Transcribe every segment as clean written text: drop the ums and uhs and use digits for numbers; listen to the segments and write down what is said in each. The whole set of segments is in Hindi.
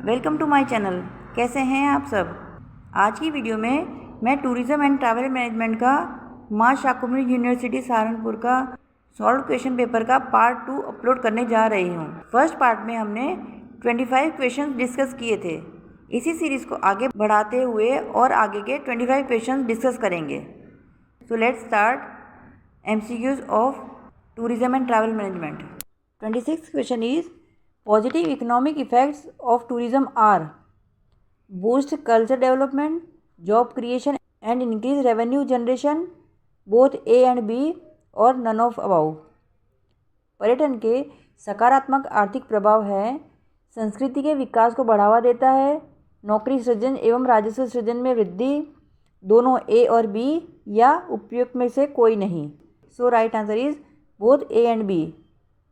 Welcome to my channel. कैसे हैं आप सब। आज की वीडियो में मैं टूरिज़्म एंड ट्रैवल मैनेजमेंट का माँ शाकुंभरी यूनिवर्सिटी सहारनपुर का सॉल्व क्वेश्चन पेपर का पार्ट 2 अपलोड करने जा रही हूँ। फर्स्ट पार्ट में हमने 25 क्वेश्चन डिस्कस किए थे। इसी सीरीज़ को आगे बढ़ाते हुए और आगे के 25 क्वेश्चन डिस्कस करेंगे। So let's start MCQs of tourism and travel management. 26th question is Positive economic effects of tourism are boost culture development, job creation and increase revenue generation, both A and B और none of above। पर्यटन के सकारात्मक आर्थिक प्रभाव है, संस्कृति के विकास को बढ़ावा देता है, नौकरी सृजन एवं राजस्व सृजन में वृद्धि, दोनों A और B या उपयुक्त में से कोई नहीं। So right answer is both A and B,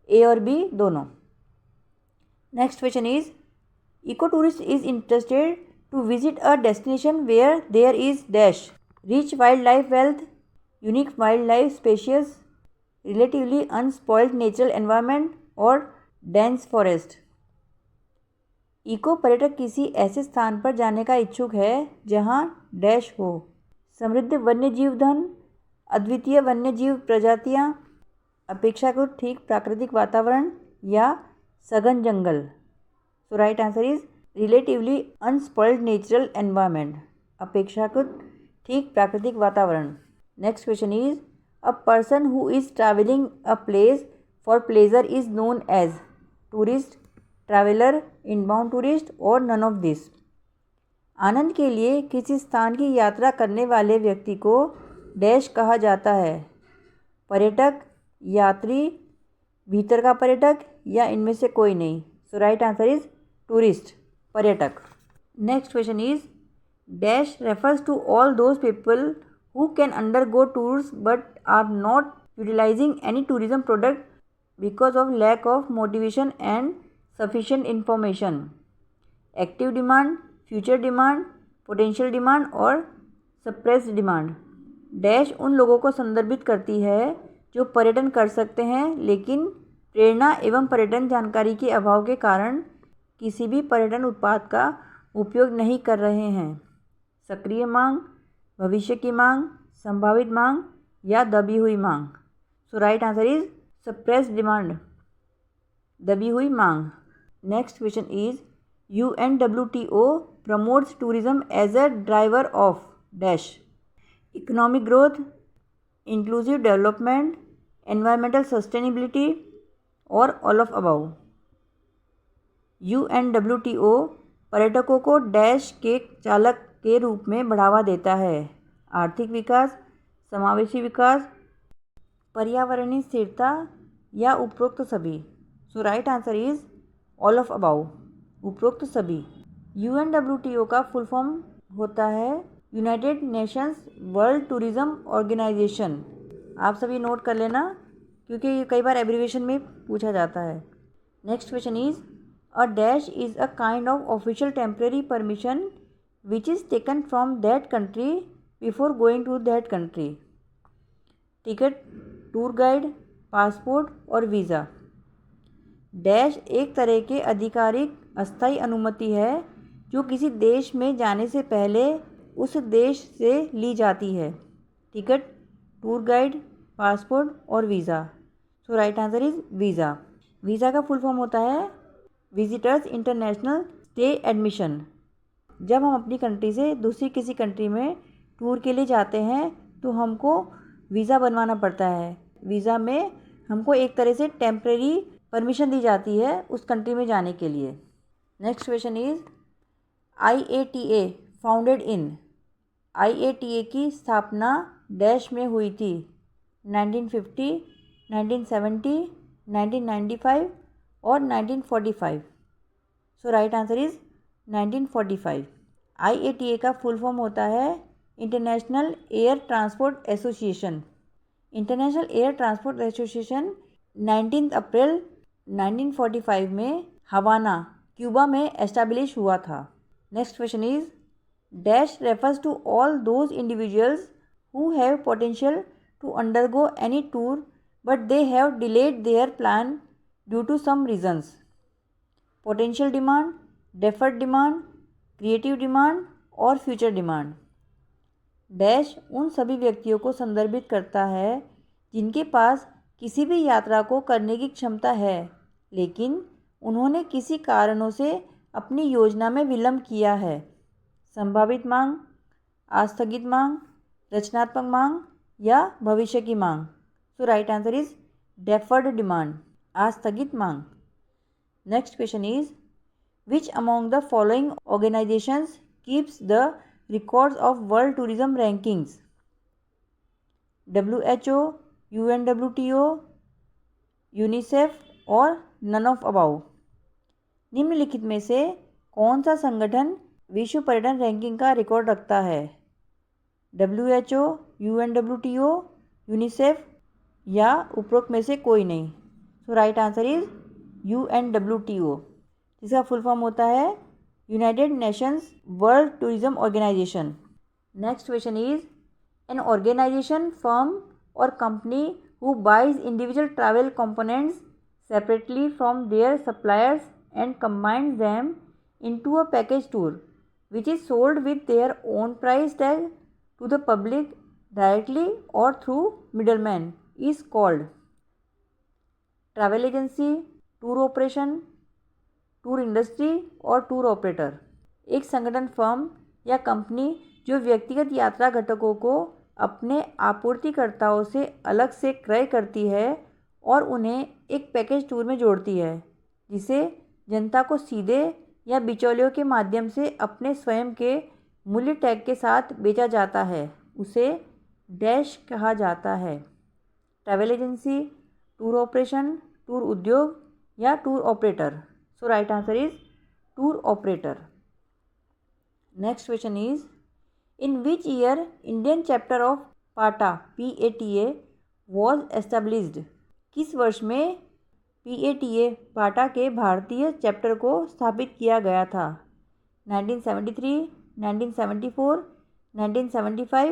A और B दोनों। Next question is, ecotourist is interested to visit a destination where there is dash rich wildlife wealth, unique wildlife species, relatively unspoiled natural environment or dense forest। Eco पर्यटक किसी ऐसे स्थान पर जाने का इच्छुक है जहां डैश हो समृद्ध वन्य जीव धन, अद्वितीय वन्य जीव प्रजातियां, अपेक्षाकृत ठीक प्राकृतिक वातावरण या सघन जंगल। So right answer is relatively unspoiled natural environment, अपेक्षाकृत ठीक प्राकृतिक वातावरण। Next question is a person who is travelling a place for pleasure is known as tourist, traveller, inbound tourist और नन ऑफ दिस। आनंद के लिए किसी स्थान की यात्रा करने वाले व्यक्ति को डैश कहा जाता है, पर्यटक, यात्री, भीतर का पर्यटक या इनमें से कोई नहीं। So right answer is tourist, पर्यटक। Next question is dash refers to all those people who can undergo tours but are not utilising any tourism product because of lack of motivation and sufficient information. Active demand, future demand, potential demand और सप्रेस्ड डिमांड। डैश उन लोगों को संदर्भित करती है जो पर्यटन कर सकते हैं लेकिन प्रेरणा एवं पर्यटन जानकारी के अभाव के कारण किसी भी पर्यटन उत्पाद का उपयोग नहीं कर रहे हैं। सक्रिय मांग, भविष्य की मांग, संभावित मांग या दबी हुई मांग। So right answer is suppressed demand, दबी हुई मांग। Next question is UNWTO promotes tourism as a driver of dash economic growth, inclusive development, environmental sustainability और ऑल ऑफ अबव। UNWTO पर्यटकों को डैश के चालक के रूप में बढ़ावा देता है, आर्थिक विकास, समावेशी विकास, पर्यावरणीय स्थिरता या उपरोक्त सभी। So right answer is all of above, उपरोक्त सभी। UNWTO का फुल फॉर्म होता है United Nations World Tourism Organization. आप सभी नोट कर लेना क्योंकि ये कई बार एब्रीविएशन में पूछा जाता है। Next question is a dash is a kind of official temporary permission which is taken from that country before going to that country. Ticket, tour guide, passport और वीज़ा। डैश एक तरह के आधिकारिक अस्थायी अनुमति है जो किसी देश में जाने से पहले उस देश से ली जाती है। टिकट, टूर गाइड, पासपोर्ट और visa. So right answer is visa. Visa का फुल फॉर्म होता है विजिटर्स इंटरनेशनल स्टे एडमिशन। जब हम अपनी कंट्री से दूसरी किसी कंट्री में टूर के लिए जाते हैं तो हमको वीज़ा बनवाना पड़ता है। वीज़ा में हमको एक तरह से टेम्परेरी परमिशन दी जाती है उस कंट्री में जाने के लिए। Next question is IATA founded in. IATA की स्थापना डैश में हुई थी, 1950, 1970, 1995 और 1945। So right answer is 1945। IATA का फुल फॉर्म होता है international air transport association. International air transport association 19 अप्रैल 1945 में हवाना, क्यूबा में एस्टैब्लिश हुआ था। Next question is dash refers to all those individuals who have potential to undergo any tour but they have delayed their plan due to some reasons. Potential demand, deferred demand, creative demand और फ्यूचर डिमांड। डैश उन सभी व्यक्तियों को संदर्भित करता है जिनके पास किसी भी यात्रा को करने की क्षमता है, लेकिन उन्होंने किसी कारणों से अपनी योजना में विलंब किया है। संभावित मांग, आस्थगित मांग, रचनात्मक मांग या भविष्य की मांग। So right answer is deferred demand, आस्थगित मांग। Next question is which among the following organizations keeps the records of World Tourism Rankings? WHO, UNWTO, UNICEF और नन ऑफ अबाउ। निम्नलिखित में से कौन सा संगठन विश्व पर्यटन रैंकिंग का रिकॉर्ड रखता है? WHO, UNWTO, यूनिसेफ या उपरोक्त में से कोई नहीं। So right answer is UNWTO, जिसका फुल फॉर्म होता है United Nations World Tourism Organization. Next question is an organization, firm और company who buys individual travel components separately from their suppliers and combines them into a package tour which is sold with their own price tag to the public directly और through middleman is called travel agency, tour operation, tour industry और टूर ऑपरेटर। एक संगठन, फर्म या कंपनी जो व्यक्तिगत यात्रा घटकों को अपने आपूर्तिकर्ताओं से अलग से क्रय करती है और उन्हें एक पैकेज टूर में जोड़ती है, जिसे जनता को सीधे या बिचौलियों के माध्यम से अपने स्वयं के मूल्य टैग के साथ बेचा जाता है, उसे डैश कहा जाता है। Travel agency, tour operation, tour उद्योग या tour operator. So right answer is tour operator. Next question is in which year Indian chapter of PATA was established? किस वर्ष में PATA के भारतीय चैप्टर को स्थापित किया गया था? 1973, 1974, 1975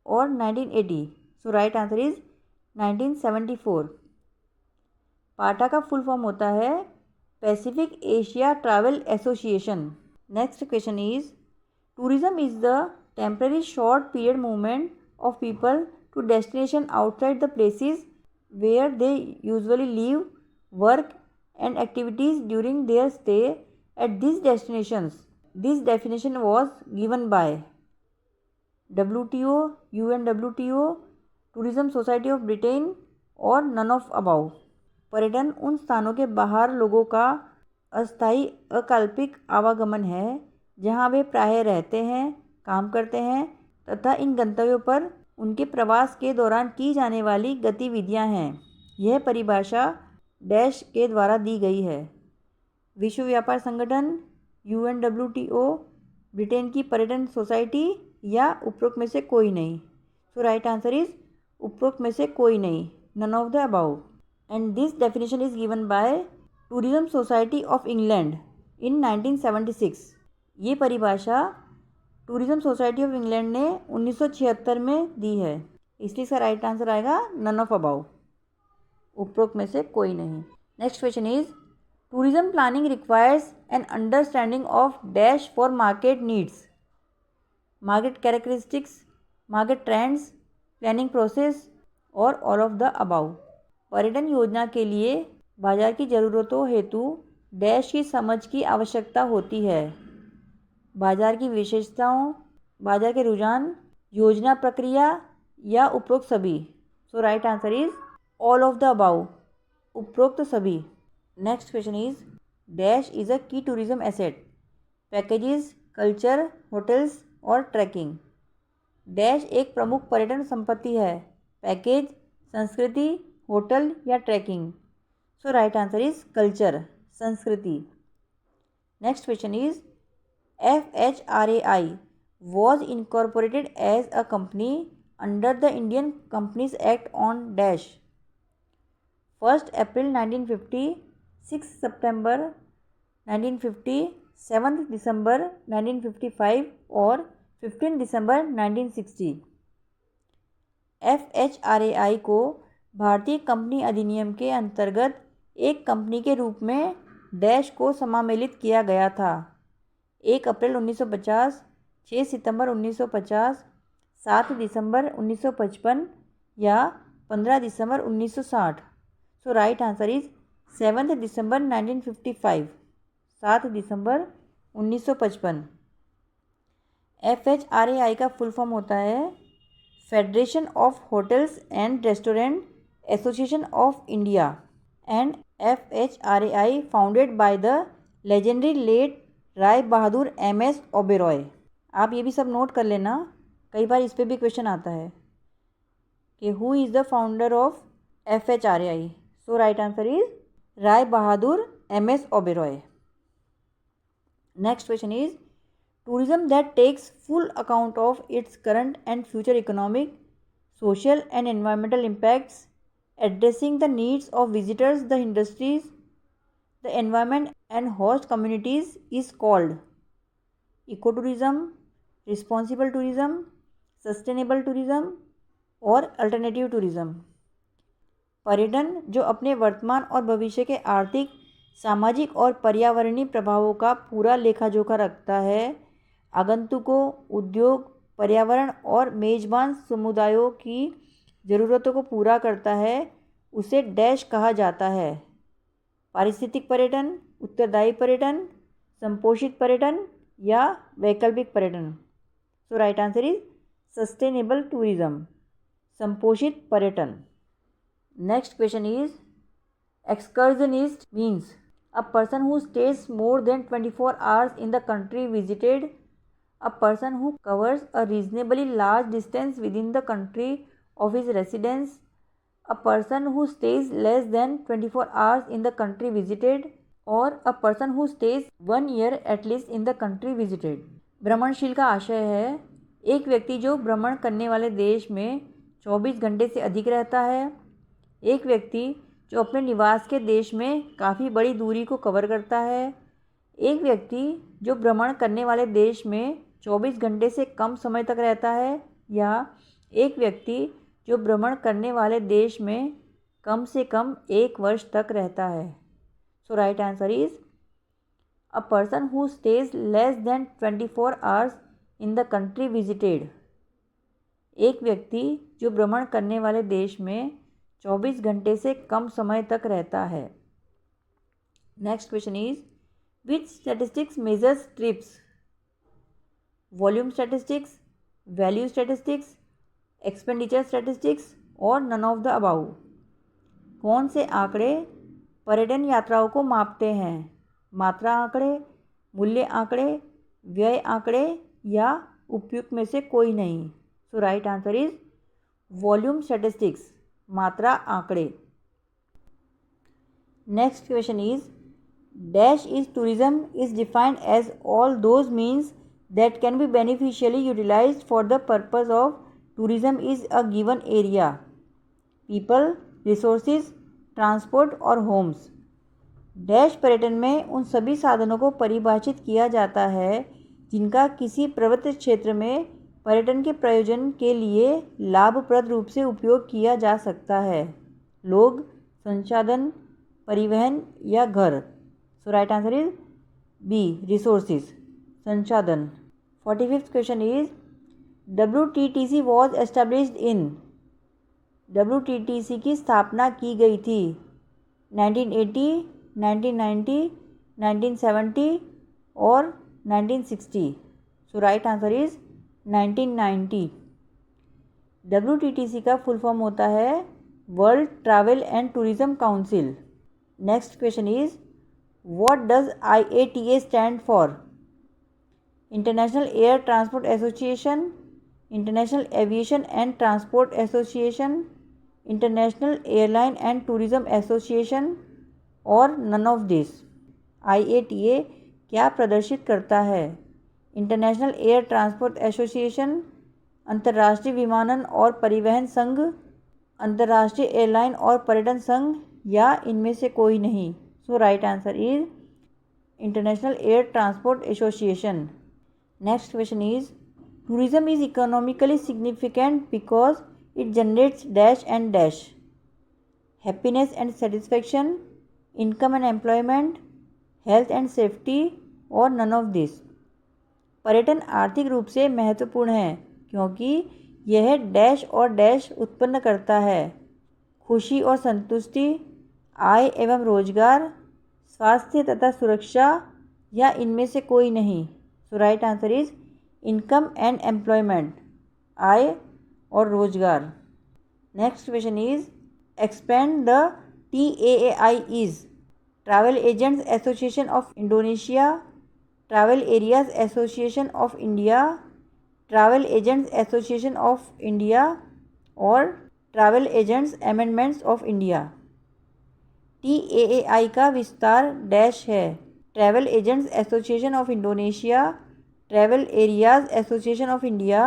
और 1980। So right answer is 1974। पाटा का फुल फॉर्म होता है Pacific Asia travel association. Next question is tourism is the temporary short period movement of people to destination outside the places where they usually live, work and activities during their stay at this destinations. This definition was given by WTO, UNWTO, tourism society of Britain और नन ऑफ अबाउ। पर्यटन उन स्थानों के बाहर लोगों का अस्थायी अकाल्पिक आवागमन है जहां वे प्रायः रहते हैं, काम करते हैं तथा इन गंतव्यों पर उनके प्रवास के दौरान की जाने वाली गतिविधियां हैं। यह परिभाषा डैश के द्वारा दी गई है। विश्व व्यापार संगठन, UNWTO, ब्रिटेन की पर्यटन सोसाइटी या उपरोक्त में से कोई नहीं। सो राइट आंसर इज उपरोक्त में से कोई नहीं, none of the above. And this definition is given by Tourism Society of England in 1976। ये परिभाषा टूरिज्म सोसाइटी ऑफ इंग्लैंड ने 1976 में दी है, इसलिए इसका राइट आंसर आएगा नन ऑफ अबाउ, उपरोक्त में से कोई नहीं। Next question is tourism planning requires an understanding of dash for market needs, market characteristics, market trends, planning process और ऑल ऑफ द अबाउ। पर्यटन योजना के लिए बाजार की ज़रूरतों हेतु डैश की समझ की आवश्यकता होती है। बाजार की विशेषताओं, बाजार के रुझान, योजना प्रक्रिया या उपरोक्त सभी। So right answer is all of the above, उपरोक्त सभी। Next question is dash is a key tourism asset, packages, culture, hotels और ट्रैकिंग। डैश एक प्रमुख पर्यटन संपत्ति है, पैकेज, संस्कृति, होटल या trekking. So right answer is culture, संस्कृति। Next question is FHRAI was incorporated as a company under the Indian Companies Act on dash 1st April 1950, 6 September 1950, 7th December 1955 और 15 December 1960। FHRAI को भारतीय कंपनी अधिनियम के अंतर्गत एक कंपनी के रूप में डैश को समामेलित किया गया था। 1 अप्रैल 1950, 6 सितंबर 1950, 7 दिसंबर 1955 या 15 दिसंबर 1960। So right answer is 7 December 1955, 7 December 1955। FHRAI का फुल फॉर्म होता है federation of hotels and restaurant association of India and FHRAI founded by the legendary late Rai Bahadur MS Oberoi. आप ये भी सब नोट कर लेना, कई बार इस पर भी क्वेश्चन आता है कि who is the founder of FHRAI। So right answer is Rai Bahadur MS Oberoi. Next question is tourism that takes full account of its current and future economic, social and environmental impacts, addressing the needs of visitors, the industries, the environment and host communities is called ecotourism, responsible tourism, sustainable tourism और alternative tourism। पर्यटन जो अपने वर्तमान और भविष्य के आर्थिक, सामाजिक और पर्यावरणीय प्रभावों का पूरा लेखा जोखा रखता है, आगंतुकों, उद्योग, पर्यावरण और मेजबान समुदायों की ज़रूरतों को पूरा करता है, उसे डैश कहा जाता है। पारिस्थितिक पर्यटन, उत्तरदायी पर्यटन, संपोषित पर्यटन या वैकल्पिक पर्यटन। So right answer is sustainable tourism, संपोषित पर्यटन। Next question is excursionist means a person who stays more than 24 hours in the country visited, a person who covers a reasonably large distance within the country of his residence, a person who stays less than 24 hours in the country visited, or a person who stays 1 year at least in the country visited। भ्रमणशील का आशय है एक व्यक्ति जो भ्रमण करने वाले देश में 24 घंटे से अधिक रहता है, एक व्यक्ति जो अपने निवास के देश में काफ़ी बड़ी दूरी को कवर करता है, एक व्यक्ति जो भ्रमण करने वाले देश में 24 घंटे से कम समय तक रहता है, या एक व्यक्ति जो भ्रमण करने वाले देश में कम से कम 1 वर्ष तक रहता है। So right answer is a person who stays less than 24 hours in the country visited. एक व्यक्ति जो भ्रमण करने वाले देश में 24 घंटे से कम समय तक रहता है। Next question is which statistics measures trips, volume statistics, value statistics, expenditure statistics और नन ऑफ द अबाउ। कौन से आंकड़े पर्यटन यात्राओं को मापते हैं? मात्रा आंकड़े, मूल्य आंकड़े, व्यय आंकड़े या उपयुक्त में से कोई नहीं। So right answer is volume statistics, मात्रा आंकड़े। Next question is dash is tourism is defined as all those means that can be beneficially utilized for the purpose of tourism is a given area, people, resources, transport और homes। डैश पर्यटन में उन सभी साधनों को परिभाषित किया जाता है जिनका किसी प्रवृत्त क्षेत्र में पर्यटन के प्रयोजन के लिए लाभप्रद रूप से उपयोग किया जा सकता है, लोग, संसाधन, परिवहन या घर। So right answer is B, resources, संसाधन। 45th question is WTTC was established in. WTTC की स्थापना की गई थी 1980, 1990, 1970 और 1960। So right answer is 1990। WTTC का फुल फॉर्म होता है world travel and tourism council. Next question is what does IATA stand for? International air transport association, international aviation and transport association, international airline and tourism association और नन ऑफ दिस। IATA क्या प्रदर्शित करता है? इंटरनेशनल एयर ट्रांसपोर्ट एसोसिएशन, अंतर्राष्ट्रीय विमानन और परिवहन संघ, अंतर्राष्ट्रीय एयरलाइन और पर्यटन संघ या इनमें से कोई नहीं। So right answer is international air transport association. Next question is tourism is economically significant because it generates dash and dash, happiness and satisfaction, income and employment, health and safety और नन ऑफ दिस। पर्यटन आर्थिक रूप से महत्वपूर्ण है क्योंकि यह डैश और डैश उत्पन्न करता है। खुशी और संतुष्टि, आय एवं रोजगार, स्वास्थ्य तथा सुरक्षा या इनमें से कोई नहीं। So right answer is income and employment, आय और रोजगार। Next question is expand the TAAI is travel agents association of Indonesia, travel areas association of India, travel agents association of India और travel agents amendments of India. TAAI का विस्तार डैश है। Travel agents association of Indonesia, travel areas association of India,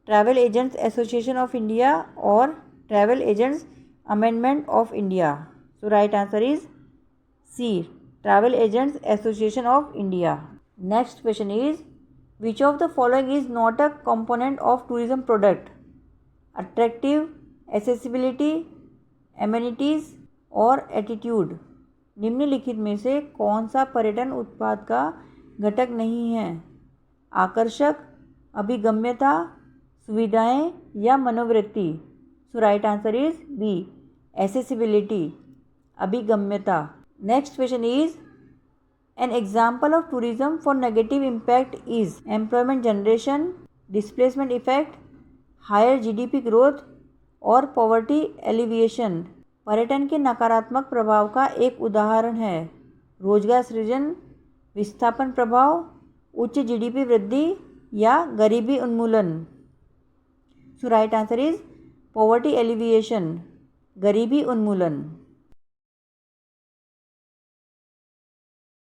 travel agents association of India और travel agents amendment of India. So right answer is C, travel agents association of India. Next question is which of the following is not a component of tourism product? Attractive, accessibility, amenities और एटीट्यूड। निम्नलिखित में से कौन सा पर्यटन उत्पाद का घटक नहीं है? आकर्षक, अभिगम्यता, सुविधाएं या मनोवृत्ति। So right answer is B, accessibility, अभिगम्यता। Next question is an example of tourism for negative impact is employment generation, displacement effect, higher GDP growth और पॉवर्टी एलिविएशन। पर्यटन के नकारात्मक प्रभाव का एक उदाहरण है रोजगार सृजन, विस्थापन प्रभाव, उच्च GDP वृद्धि या गरीबी उन्मूलन। So right answer is poverty alleviation, गरीबी उन्मूलन।